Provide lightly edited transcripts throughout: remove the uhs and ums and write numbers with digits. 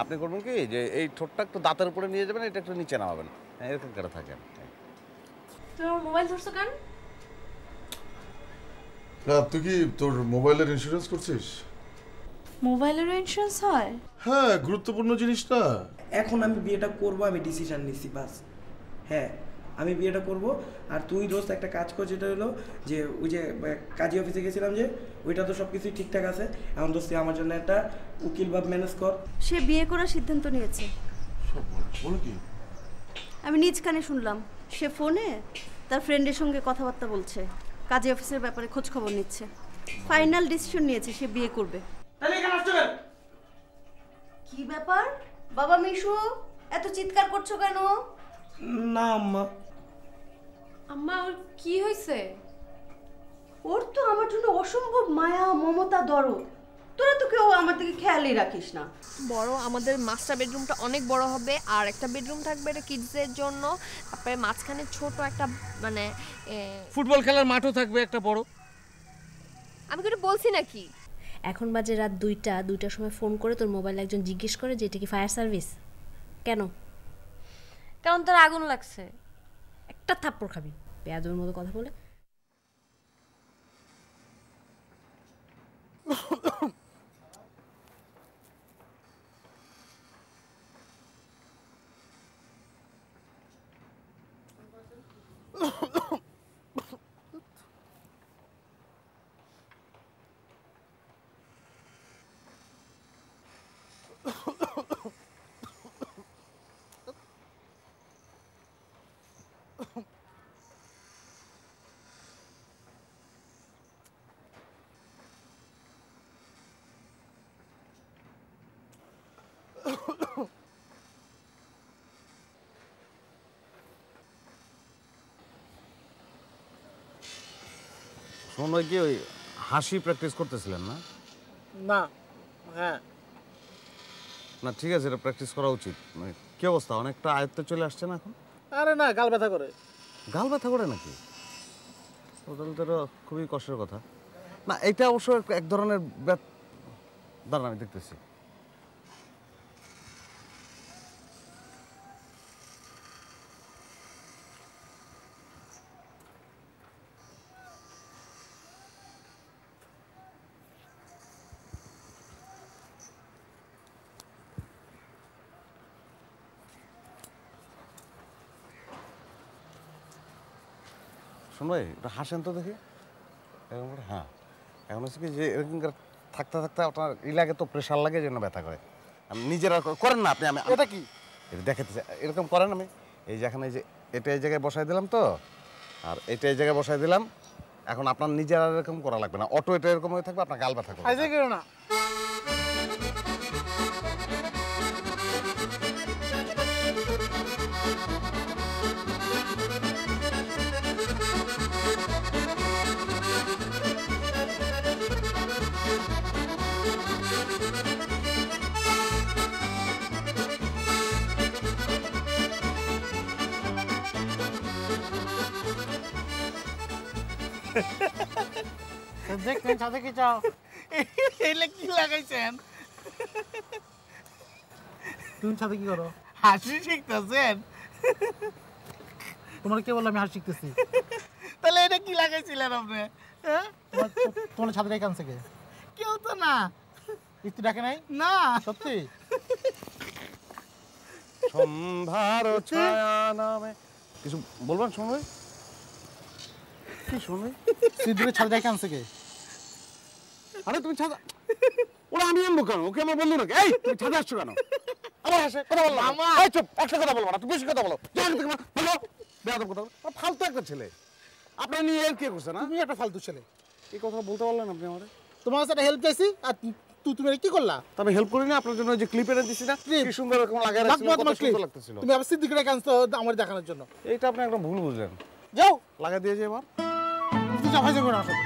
আপনি করবেন কি যে এই ঠোঁটটা একটু দাঁতের উপরে নিয়ে যাবেন, এটা একটু নিচে নামাবেন, এরকম করে থাকেন। তুমি আমার মোবাইল ধরছো কেন? না তুই কি তোর মোবাইলের ইন্স্যুরেন্স করছিস? মোবাইলেরও ইন্স্যুরেন্স হয়? হ্যাঁ, গুরুত্বপূর্ণ জিনিস না। এখন আমি বিয়েটা করব, আমি ডিসিশন নিছি বাস। হ্যাঁ, আমি বিয়েটা করব। আর তুই দোস্ত একটা কাজ কর, যেটা হলো যে ওই যে কাজী অফিসে গেছিলাম যে, ওইটা তো সব কিছুই ঠিকঠাক আছে। এখন দোস্ত আমার জন্য একটা উকিল বাব ম্যানেজ কর। সে বিয়ে করার সিদ্ধান্ত নিয়েছে। বলো কি? আমি নিজ কানে শুনলাম সে ফোনে তার ফ্রেন্ডের সঙ্গে কথাবার্তা বলছে, কাজী অফিসের ব্যাপারে খোঁজ খবর নিচ্ছে। ফাইনাল ডিসিশন নিয়েছে সে বিয়ে করবে। তাহলে এখানে আসছো কেন? কি ব্যাপার বাবা মিশু, এত চিৎকার করছো কেন? না আম্মা। আম্মা ওর কি হয়েছে? ওর তো আমার জন্য অসম্ভব মায়া মমতা দরদ, তোরা তো কেউ আমার দিকে খেয়ালই রাখিস না। বড় আমাদের মাস্টার বেডরুমটা অনেক বড় হবে, আর একটা বেডরুম থাকবে এটা কিডসদের জন্য, তারপরে মাঝখানে ছোট একটা মানে ফুটবল খেলার মাঠও থাকবে একটা বড়। আমি কিছু বলছি নাকি? এখন বাজে রাত 2টার সময় ফোন করে তোর মোবাইল একজন জিজ্ঞেস করে যে এটা কি ফায়ার সার্ভিস। কেন? কারণ তার আগুন লাগছে। একটা থাপ্পড় খাবি বেয়াদবের মতো কথা বলে। শোনো কি ওই হাসি প্র্যাকটিস করতেছিলেন না? না, হ্যাঁ না ঠিক আছে, এটা প্র্যাকটিস করা উচিত। মানে কি অবস্থা, অনেকটা আয়ত্তে চলে আসছে না এখন? আরে না, গাল ব্যথা করে। গাল ব্যথা করে নাকি? তাহলে তো এটা খুবই কষ্টের কথা। না এটা অবশ্য এক ধরনের দাঁড়ান আমি দেখতেছি। শোনো এটা হাসেন তো দেখি এরকম করে। হ্যাঁ, এখন হচ্ছে কি যে এরকম থাকতে থাকতে আপনার লাগে তো প্রেশার লাগে, যেন ব্যথা করে। আমি নিজেরা করেন না আপনি? আমি এটা কি এটা দেখাতে এরকম করেন। আমি এই যে এখানে যে এটা এই জায়গায় বসাই দিলাম তো, আর এটা এই জায়গায় বসাই দিলাম। এখন আপনার নিজের আর এরকম করা লাগবে না, অটো এটা এরকম হয়ে থাকবে, আপনার গাল ব্যথা করবে না। দেখতেন ছাদে কি চাও? এলে কি লাগাইছেন? তুমি ছাদে কি করো? হাসি শিখতেছেন? তোমার কে বললো আমি হাসি শিখতেছি? তাহলে এটা কি লাগাইছিলেন আপনি? তোমার ছাদে রেখে আনছে কে? কেউ তো না। স্ত্রী ডাকে নাই? না সত্যি? সন্ধ্যার ছায়া নামে কিছু বলবেন? শুনবে কি শুনবে? সিদ্ধুকে ছাদে রেখে আনছে কে? আরে তুমি ছাদা ওরা আমি আনবো কেন? ওকে আমার বললো নাকি? এই তুমি ছাদে আসছো কেন? আমার আসে কথা বললো। এই চুপ, একটা কথা বলবো না, তুমি বেশি কথা বলো। বলো বেয়াদব কথা বলো। ফালতু একটা ছেলে আপনার নিয়ে এর কে করছে না? তুমি একটা ফালতু ছেলে। এই কথা বলতে পারলেন আপনি আমারে? তোমার কাছে একটা হেল্প চাইছি আর তুমি কি করলা? তবে হেল্প করি না আপনার জন্য, যে ক্লিপ এনে দিছি না, কি সুন্দর এরকম লাগায় রাখছিল, কত সুন্দর লাগতেছিল। তুমি আবার সিদ্দিকের রেখে আনছো আমার দেখানোর জন্য। এইটা আপনি একদম ভুল বুঝলেন। যাও লাগা দিয়ে যে এবার তুই যা ভাই যাবো না আসলে।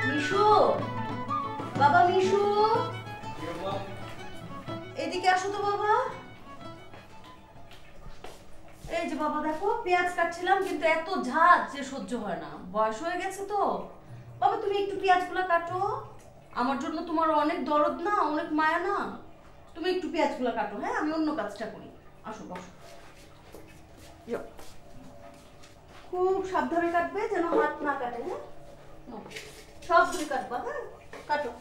মিশু, বাবা মিশু, এদিকে আসো তো বাবা। এই যে বাবা দেখো পেঁয়াজ কাটছিলাম কিন্তু এত ঝাঁজ যে সহ্য হয় না, বয়স হয়ে গেছে তো। বাবা তুমি একটু পেঁয়াজগুলো কাটো, আমার জন্য তোমার অনেক দরদ না, অনেক মায়া না, তুমি একটু পেঁয়াজগুলো কাটো। হ্যাঁ আমি অন্য কাজটা করি। আসো বসো, যাও। খুব সাবধানে কাটবে যেন হাত না কাটে। হ্যাঁ সবগুলি কাটবা। হ্যাঁ কাটো।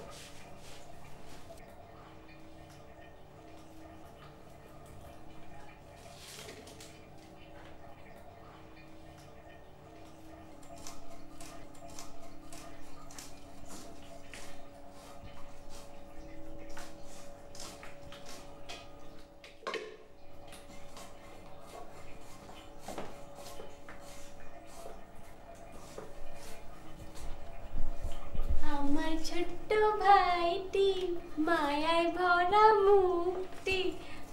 আমার ছোট্ট ভাইটি মায়ায় ভরা মুখটি,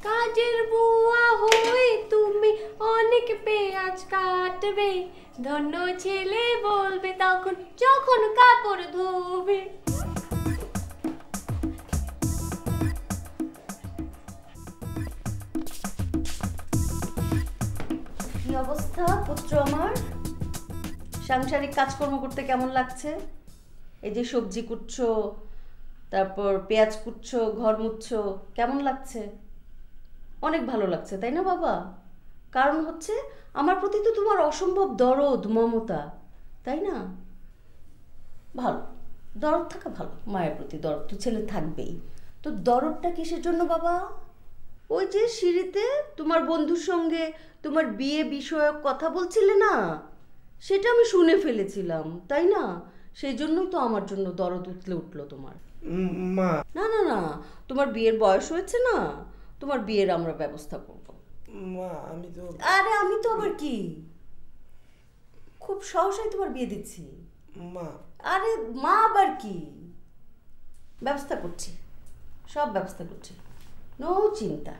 কাজের বুয়া হয়ে তুমি অনেক পেঁয়াজ কাটবে, ধন্য ছেলে বলবে তখন যখন কাপড় ধোবে। কি অবস্থা পুত্র আমার? সাংসারিক কাজকর্ম করতে কেমন লাগছে? এই যে সবজি কুটছো, তারপর পেঁয়াজ কুটছো, ঘর মুছছো, কেমন লাগছে? অনেক ভালো লাগছে তাই না বাবা? কারণ হচ্ছে আমার প্রতি তো তোমার অসম্ভব দরদ মমতা, তাই না? ভালো, দরদ থাকা ভালো, মায়ের প্রতি দরদ তো ছেলে থাকবেই। তো দরদটা কিসের জন্য বাবা? ওই যে সিঁড়িতে তোমার বন্ধুর সঙ্গে তোমার বিয়ে বিষয়ক কথা বলছিলে না, সেটা আমি শুনে ফেলেছিলাম, তাই না? সেই জন্যই তো আমার জন্য দরদ উঠলো তোমার। মা না না না, তোমার বিয়ের বয়স হয়েছে না, তোমার বিয়ের আমরা ব্যবস্থা করব। মা আমি তো আরে আমি তো আবার কি, খুব সহসাই তোমার বিয়ে দিচ্ছি। মা আরে মা আবার কি, ব্যবস্থা করছি, সব ব্যবস্থা করছি, নো চিন্তা।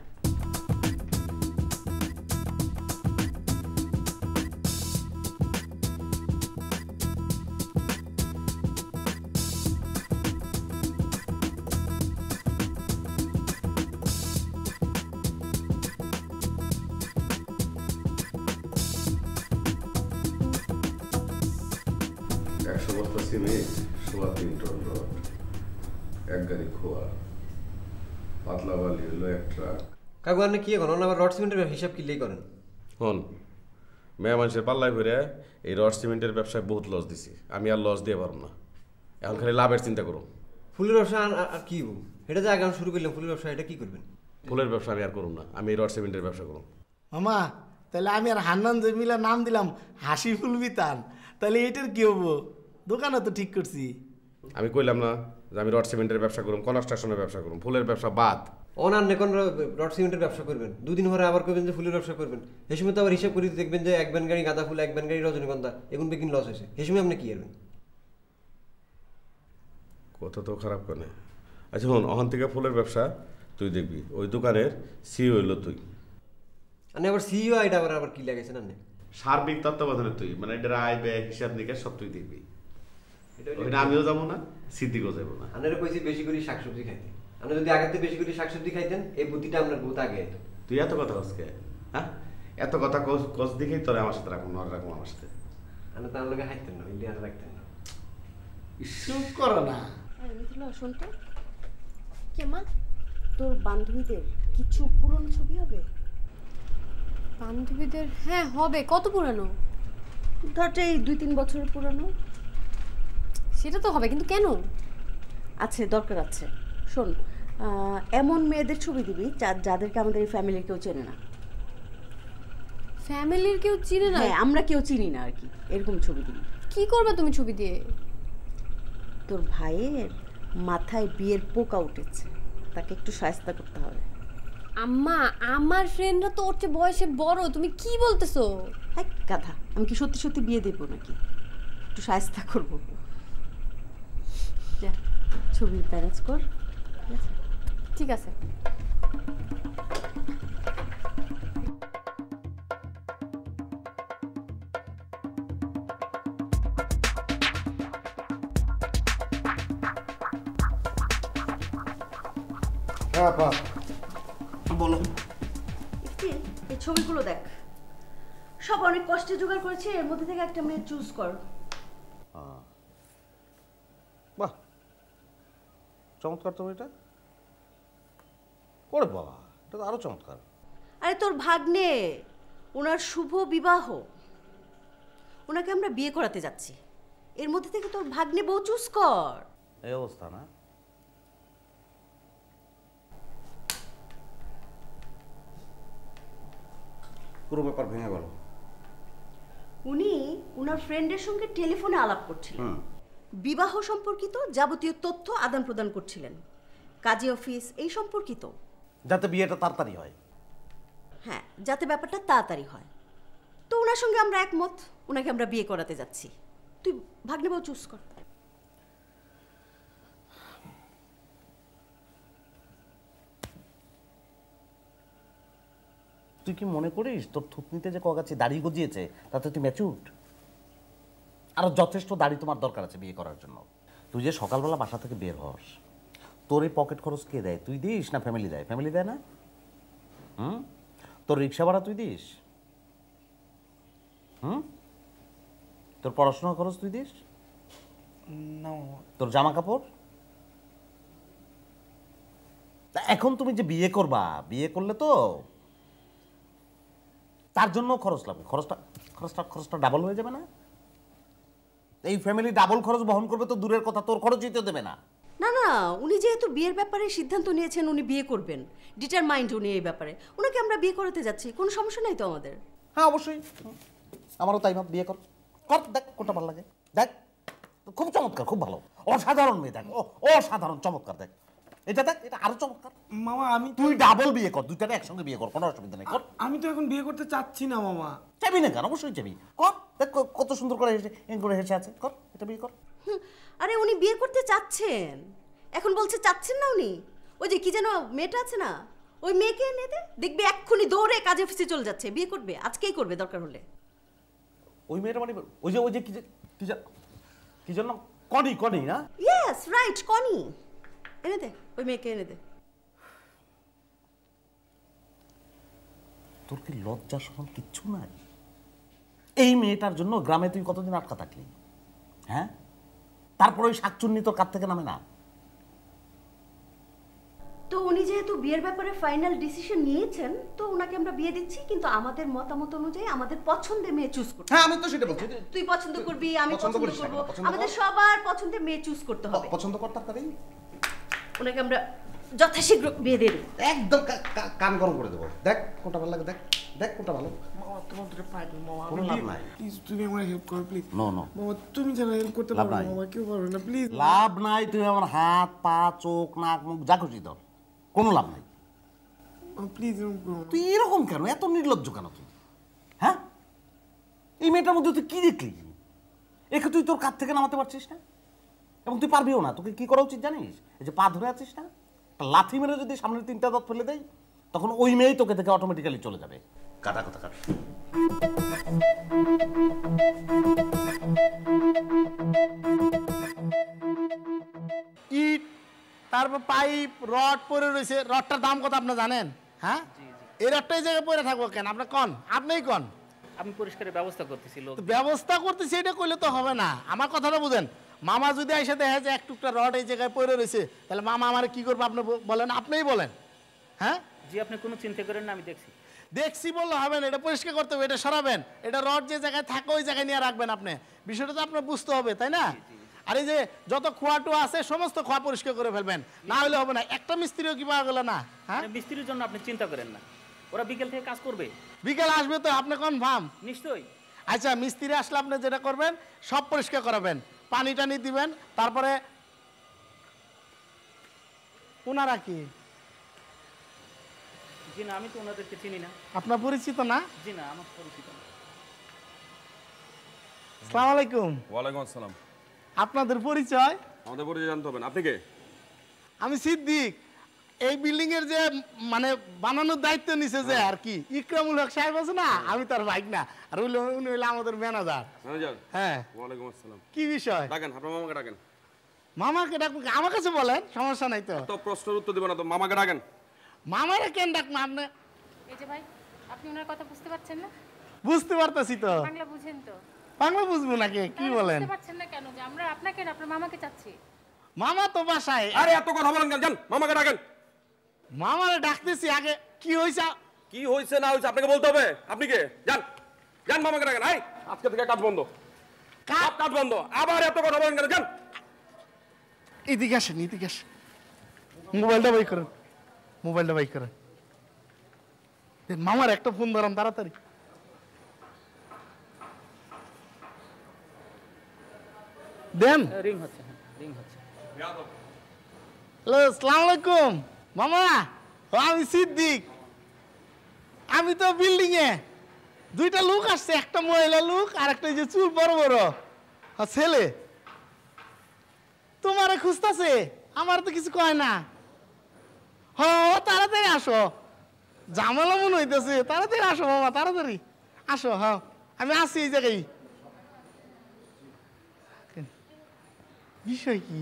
সিমেন্ট, 3.25 টন রড, এক গাড়ি খোয়া, পাতলা বালি হলো এক ট্রাক। কাকু আপনি কি করেন? আবার রড সিমেন্টের হিসাব কিলেই করেন। হন মেয়ে মানুষের পাল্লায় ভরে এই রড সিমেন্টের ব্যবসায় বহুত লস দিছি, আমি আর লস দিয়ে পারব না, এখন খালি লাভের চিন্তা করো। ফুলের ব্যবসা আর কি এটা যে আগে আমি শুরু করলাম, ফুলের ব্যবসা এটা কি করবেন? ফুলের ব্যবসা আমি আর করুন না, আমি এই রড সিমেন্টের ব্যবসা করুন। মামা তাহলে আমি আর হান্নান জমিলা নাম দিলাম হাসি ফুল বিতান, তাহলে এটার কি হবো? দোকানও তো ঠিক করছি। আমি কইলাম না যে আমি রড সিমেন্টের ব্যবসা করুন, কনস্ট্রাকশনের ব্যবসা করুন, ফুলের ব্যবসা বাদ। অনার নেকন রড সিমেন্টের ব্যবসা করবেন, দুদিন পরে আবার করবেন যে ফুলের ব্যবসা করবেন। এই সময় তো আবার হিসাব করে দেখবেন যে এক ব্যান গাড়ি গাঁদা ফুল, এক ব্যান গাড়ি রজনীগন্ধা, এগুলো বেকিন লস হয়েছে। এই সময় আপনি কি করবেন? কত তো খারাপ কেন? আচ্ছা হন, অহন থেকে ফুলের ব্যবসা তুই দেখবি, ওই দোকানের সিইও হইল তুই। আপনি আবার সিইও এটা আবার কি লাগাইছেন? আপনি সার্বিক তত্ত্বাবধানে তুই, মানে এটা আয় ব্যয় হিসাব নিকাশ সব তুই দেখবি। ওইটা আমিও যাবো না, সিদ্দিকও যাবো না। আপনারা কইছি বেশি করে শাকসবজি খাইতে, আপনি যদি আগের থেকে বেশি করে শাকসবজি খাইতেন এই বুদ্ধিটা আপনার বহুত আগে হতো। তুই এত কথা কসকে? হ্যাঁ এত কথা কস দেখেই তোরে আমার সাথে রাখুন, নর রাখুন আমার সাথে। আপনি তার লোকে হাইতেন না, ইন্ডিয়ান রাখতেন না। চুপ করো না। শোন তো, কে মা তোর বান্ধবীদের কিছু পুরনো ছবি হবে? বান্ধবীদের? হ্যাঁ হবে। কত পুরানো? ধর এই 2-3 বছরের পুরানো। সেটা তো হবে, কিন্তু কেন? আছে, দরকার আছে। শোন, এমন মেয়েদের ছবি দিবি যাদেরকে আমাদের এই ফ্যামিলির কেউ চেনে না। ফ্যামিলির কেউ চিনে না? হ্যাঁ, আমরা কেউ চিনি না আর কি, এরকম ছবি দিবি। কি করবে তুমি ছবি দিয়ে? তোর ভাইয়ের মাথায় বিয়ের পোকা উঠেছে, তাকে একটু শায়েস্তা করতে হবে। আম্মা, আমার ফ্রেন্ডরা তো ওর চেয়ে বয়সে বড়, তুমি কি বলতেছো? হ্যাঁ কথা, আমি কি সত্যি সত্যি বিয়ে দেবো নাকি? একটু শায়েস্তা করবো। যা ছবি ম্যানেজ কর। ঠিক আছে। বলো। এই ছবিগুলো দেখ, সব অনেক কষ্টে জোগাড় করেছি, এর মধ্যে থেকে একটা মেয়ে চুজ কর। বাহ, চমৎকার তো এটা। ওরে বাবা, এটা তো আরো চমৎকার। আরে তোর ভাগ্নে, ওনার শুভ বিবাহ, ওনাকে আমরা বিয়ে করাতে যাচ্ছি, এর মধ্যে থেকে তোর ভাগ্নে বউ চুজ কর। এই অবস্থা না? পুরো ব্যাপার ভেঙে গেল। উনি ওনার ফ্রেন্ডের সঙ্গে টেলিফোনে আলাপ করছিলেন, বিবাহ সম্পর্কিত যাবতীয় তথ্য আদান প্রদান করছিলেন, কাজী অফিস এই সম্পর্কিত, যাতে বিয়েটা তাড়াতাড়ি হয়। হ্যাঁ, যাতে ব্যাপারটা তাড়াতাড়ি হয়। তো ওনার সঙ্গে আমরা একমত, ওনাকে আমরা বিয়ে করাতে যাচ্ছি। তুই ভাগ্নে বউ চুজ কর। তুই কি মনে করিস তোর থুতনিতে যে কগাছি দাড়ি গজিয়েছে তাতে তুই ম্যাচুরড? আরো যথেষ্ট দাড়ি তোমার দরকার আছে বিয়ে করার জন্য। তুই যে সকালবেলা বাসা থেকে বের হস, তোর এই পকেট খরচ কে দেয়? তুই দিস না ফ্যামিলি দেয়? ফ্যামিলি দেয় না? তোর রিক্সা ভাড়া তুই দিস? তোর পড়াশোনার খরচ তুই দিস? তোর জামা কাপড়? এখন তুমি যে বিয়ে করবা, বিয়ে করলে তো তার জন্য খরচ লাগবে। খরচটা ডাবল হয়ে যাবে না? এই ফ্যামিলি ডাবল খরচ বহন করবে তো দূরের কথা, তোর খরচই তো দেবে না। না না, উনি যেহেতু বিয়ের ব্যাপারে সিদ্ধান্ত নিয়েছেন, উনি বিয়ে করবেন, ডিটারমাইন্ড উনি এই ব্যাপারে, ওনাকে আমরা বিয়ে করাতে যাচ্ছি, কোনো সমস্যা নাই তো আমাদের? হ্যাঁ অবশ্যই, আমারও তাই মত। বিয়ে কর, দেখ কোনটা ভালো লাগে। দেখ, খুব চমৎকার, খুব ভালো, অসাধারণ মেয়ে। দেখ, অসাধারণ চমৎকার। দেখ এটা, দেখ এটা আরো চমৎকার। মামা আমি তুই ডাবল বিয়ে কর, দুইটাকে একসঙ্গে বিয়ে কর, কোনো অসুবিধা নেই। কর। আমি তো এখন বিয়ে করতে চাচ্ছি না মামা। চাবি না কেন? অবশ্যই চাবি। কর, দেখ কত সুন্দর করে হেসে আছে। কর, এটা বিয়ে কর। আরে উনি বিয়ে করতে চাচ্ছেন, এখন বলছে চাচ্ছেন না উনি। ওই যে কি যেন মেয়েটা আছে না, ওই মেয়েকে এনে দে, দেখবি এক্ষুনি দৌড়ে কাজে অফিসে চলে যাচ্ছে, বিয়ে করবে, আজকেই করবে দরকার হলে। ওই মেয়েটা মানে ওই যে কি জন্য কনি না? ইয়েস রাইট, কনি। এনে দে, ওই মেয়েকে এনে দে। তোর কি লজ্জা শরম কিচ্ছু নাই? এই মেয়েটার জন্য গ্রামে তুই কতদিন আটকা থাকলি? হ্যাঁ, তারপর ওই শাকচুন্নি তোর কাছ থেকে নামে না। তো উনি যেহেতু বিয়ের ব্যাপারে ফাইনাল ডিসিশন নিয়েছেন, তো ওনাকে আমরা বিয়ে দিচ্ছি, কিন্তু আমাদের মতামত অনুযায়ী আমাদের পছন্দের মেয়ে চুজ করতে। হ্যাঁ, আমি তো সেটা বলছি। তুই পছন্দ করবি, আমি পছন্দ করব, পছন্দ আমাদের সবার পছন্দের মেয়ে চুজ করতে হবে। পছন্দ কর তাড়াতাড়ি। ওনাকে আমরা যথাশীঘ্র বিয়ে দিয়ে দেব, একদম কান গরম করে দেবো। দেখ কোনটা ভালো লাগে, দেখ কোনটা ভালো। মামা তোমার তো পাইবে মামা, কোনো লাভ নাই। প্লিজ তুমি আমার হেল্প করো প্লিজ। নো মামা তুমি যারা হেল্প করতে পারবে না মামা, কেউ পারবে না, প্লিজ। লাভ নাই, তুই আমার হাত পা চোখ নাক মুখ যা খুশি ধর, কোনো লাভ নাই। প্লিজ তুই এরকম কেন? এত নির্লজ্জ কেন তুই? হ্যাঁ, এই মেয়েটার মধ্যে তুই কি দেখলি? একে তুই তোর কাছ থেকে নামাতে পারছিস না, এবং তুই পারবিও না। তোকে কি করা উচিত জানিস? এই যে পা ধরে আছিস না, একটা লাথি মেরে যদি সামনের 3টা দাঁত ফেলে দেয়, তখন ওই মেয়েই তোকে থেকে অটোমেটিক্যালি চলে যাবে। কাটা কথা কাট। ইট, তারপর পাইপ, রড পরে রয়েছে। রডটার দাম কত আপনি জানেন? হ্যাঁ, এই রডটা এই জায়গায় পরে থাকবো কেন? আপনি কন, আপনিই কন। আমি পরিষ্কারের ব্যবস্থা করতেছি। ব্যবস্থা করতেছি এটা কইলে তো হবে না। আমার কথাটা বুঝেন। মামা যদি এসে দেখে যে এক টুকটা রড এই জায়গায় পড়ে রয়েছে, তাহলে মামা আমার কি করবো আপনি বলেন, আপনিই বলেন। হ্যাঁ জি, আপনি কোনো চিন্তা করেন না, আমি দেখছি বললে হবে না, এটা পরিষ্কার করতে হবে, এটা সরাবেন। এটা রড যে জায়গায় থাকে ওই জায়গায় নিয়ে রাখবেন। আপনি বিষয়টা তো আপনার বুঝতে হবে, তাই না? আর এই যে যত খোয়া টোয়া আছে সমস্ত খোয়া পরিষ্কার করে ফেলবেন, না হলে হবে না। একটা মিস্ত্রিও কি পাওয়া গেল না? হ্যাঁ, মিস্ত্রির জন্য আপনি চিন্তা করেন না, ওরা বিকেল থেকে কাজ করবে। বিকেল আসবে তো? আপনি কনফার্ম? নিশ্চয়ই। আচ্ছা, মিস্ত্রি আসলে আপনি যেটা করবেন সব পরিষ্কার করাবেন, পানি টানি দিবেন। তারপরে ওনারা কি? জি না, আমি তো ওনাদেরকে চিনি না। আপনার পরিচিত না? জি না, আমার পরিচিত না। আসসালামু আলাইকুম। ওয়ালাইকুম আসসালাম। আপনাদের পরিচয়? আমাদের পরিচয় জানতে হবে না। আপনি কে? আমি সিদ্দিক। এই বিল্ডিং এর যে মানে বানানোর দায়িত্ব নিছে যে আর কি ইকরামুল হক সাহেব আছে না, আমি তার ভাই না। আর উনি হইলো আমাদের ম্যানেজার। ম্যানেজার? হ্যাঁ। ওয়ালাইকুম আসসালাম। কি বিষয়? ডাকেন, আপনার মামাকে ডাকেন। মামাকে ডাকুন? আমার কাছে বলেন, সমস্যা নাই তো। তো প্রশ্নের উত্তর দিব না তো, মামাকে ডাকেন। মামারে কেন ডাকবো? আপনি এই যে ভাই, আপনি ওনার কথা বুঝতে পারছেন না? বুঝতে পারতাছি তো। বাংলা বুঝেন তো? বাংলা বুঝবো নাকি? কি বলেন? বুঝতে পারছেন না কেন? যে আমরা আপনাকে না আপনার মামাকে চাচ্ছি। মামা তো বাসায়। আরে এত কথা বলেন কেন? যান মামাকে ডাকেন। মামারে ডাকতেছি আগে। কি হইছে? কি হইছে না হইছে আপনাকে বলতে হবে। আপনি কে? যান যান মামাকে ডাকেন। আই আজকে থেকে কাজ বন্ধ। কাজ বন্ধ। আবার এত কথা বলেন কেন? যান। এদিকে আসেন, এদিকে আসেন। মোবাইলটা বাই করেন, মোবাইলটা বাই করেন। মামার একটা ফোন ধরান তাড়াতাড়ি। দেন। রিং হচ্ছে, রিং হচ্ছে। হ্যালো, আসসালামু আলাইকুম মামা। আমি সিদ্দিক। আমি তো বিল্ডিং এ দুইটা লোক আসছে, একটা মহিলা লোক আর একটা যে চুল বড় বড় ছেলে। তোমারে খুঁজতেছে, আমার তো কিছু কয় না। হ তাড়াতাড়ি আসো, ঝামেলা মনে হইতেছে। তাড়াতাড়ি আসো মামা, তাড়াতাড়ি আসো। হ্যাঁ আমি আসি এই জায়গায়। বিষয় কি?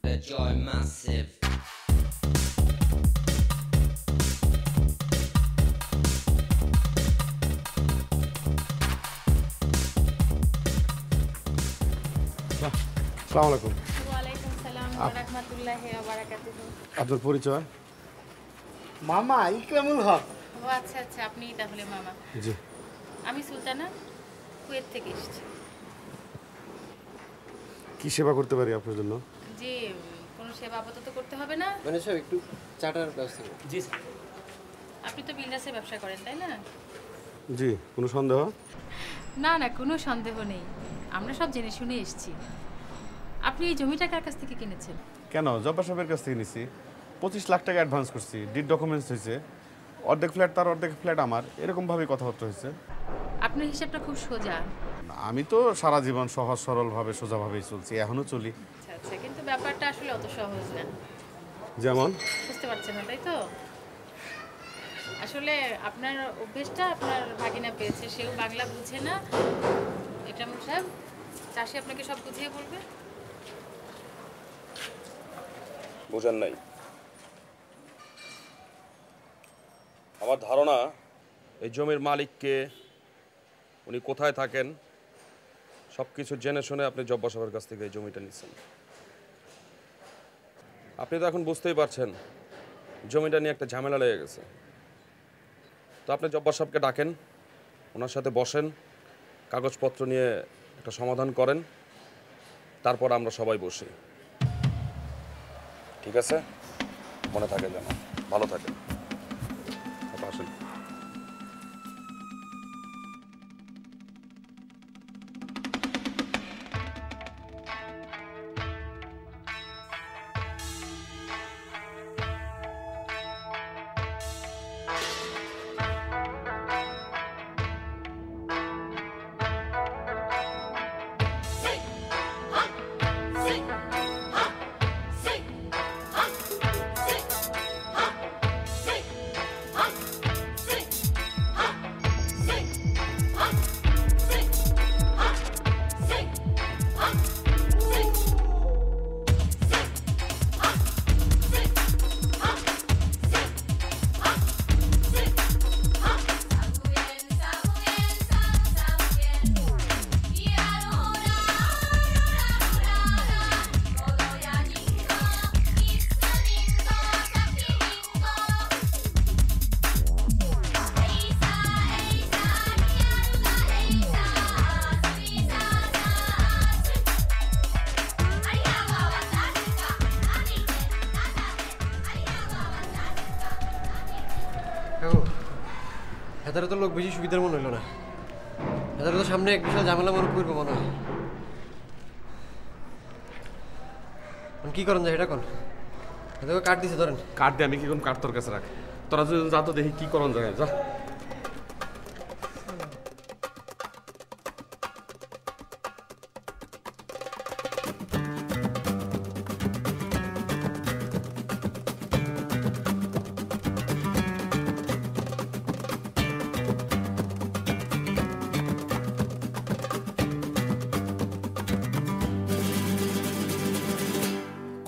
The joy massive. আসসালামু আলাইকুম। ওয়ালাইকুম সালাম ওয়া রাহমাতুল্লাহি ওয়া বারাকাতুহু। আপনার পরিচয়? মামা ইকরামুল হক। ও আচ্ছা আচ্ছা, আপনি তাহলে মামা। জি। আমি সুলতানা, কুয়েত থেকে এসেছি। কি সেবা করতে পারি আপনার জন্য? জি, কোনো সেবা আপাতত করতে হবে না। মানে সব একটু চাটার ব্যবস্থা করুন। জি আপনি তো বিল্ডার্সের ব্যবসা করেন তাই না? জি। কোনো সন্দেহ? না না, কোনো সন্দেহ নেই, আমরা সব জেনে শুনে এসেছি। আপনি এই জমিটা কার কাছ থেকে কিনেছেন? কেন, জব্বার সাহেবের কাছ থেকে নিছি। 25 লাখ টাকা অ্যাডভান্স করছি, ডিড ডকুমেন্টস হয়েছে। অর্ধেক ফ্ল্যাট তার, অর্ধেক ফ্ল্যাট আমার, এরকমভাবেই কথাবার্তা হয়েছে। আপনার হিসাবটা খুব সোজা। আমি তো সারা জীবন সহজ সরলভাবে সোজাভাবেই চলছি, এখনো চলি। আচ্ছা আচ্ছা, কিন্তু ব্যাপারটা আসলে অত সহজ না। যেমন? বুঝতে পারছেন না তাই তো? আসলে আপনার অভ্যেসটা আপনার ভাগিনা পেয়েছে, সেও বাংলা বুঝে না। এটা সাহেব চাষি আপনাকে সব বুঝিয়ে বলবে। বুঝেন নাই? আমার ধারণা এই জমির মালিককে, উনি কোথায় থাকেন, সব কিছু জেনে শুনে আপনি জব্বার সাহেবের কাছ থেকে এই জমিটা নিচ্ছেন। আপনি তো এখন বুঝতেই পারছেন জমিটা নিয়ে একটা ঝামেলা লেগে গেছে। তো আপনি জব্বার সাহেবকে ডাকেন, ওনার সাথে বসেন, কাগজপত্র নিয়ে একটা সমাধান করেন, তারপর আমরা সবাই বসি। ঠিক আছে? মনে থাকে যেন। ভালো থাকেন। আসেন। হেতারে তো লোক বেশি সুবিধার মনে হইল না। হেতারে তো সামনে এক বিশাল ঝামেলা মনে করবো মনে হয়। কি করেন যায় এটা কোন? হেতাকে কাট দিছে, ধরেন। কাট দিয়ে আমি কি কোন কাট তোর কাছে রাখ? তোরা যদি যা তো দেখি কি করন যায়, যা।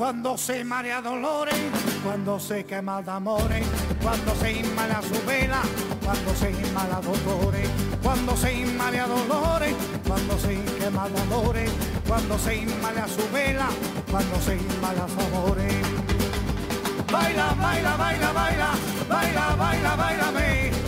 cuando se marea dolores, cuando se quema de amores, cuando se inmala su vela, cuando se inmala dolores, cuando se inmala dolores, cuando se quema de amores, cuando se inmala su vela, cuando se inmala su amores. Baila, baila, baila, baila, baila, baila, baila, baila,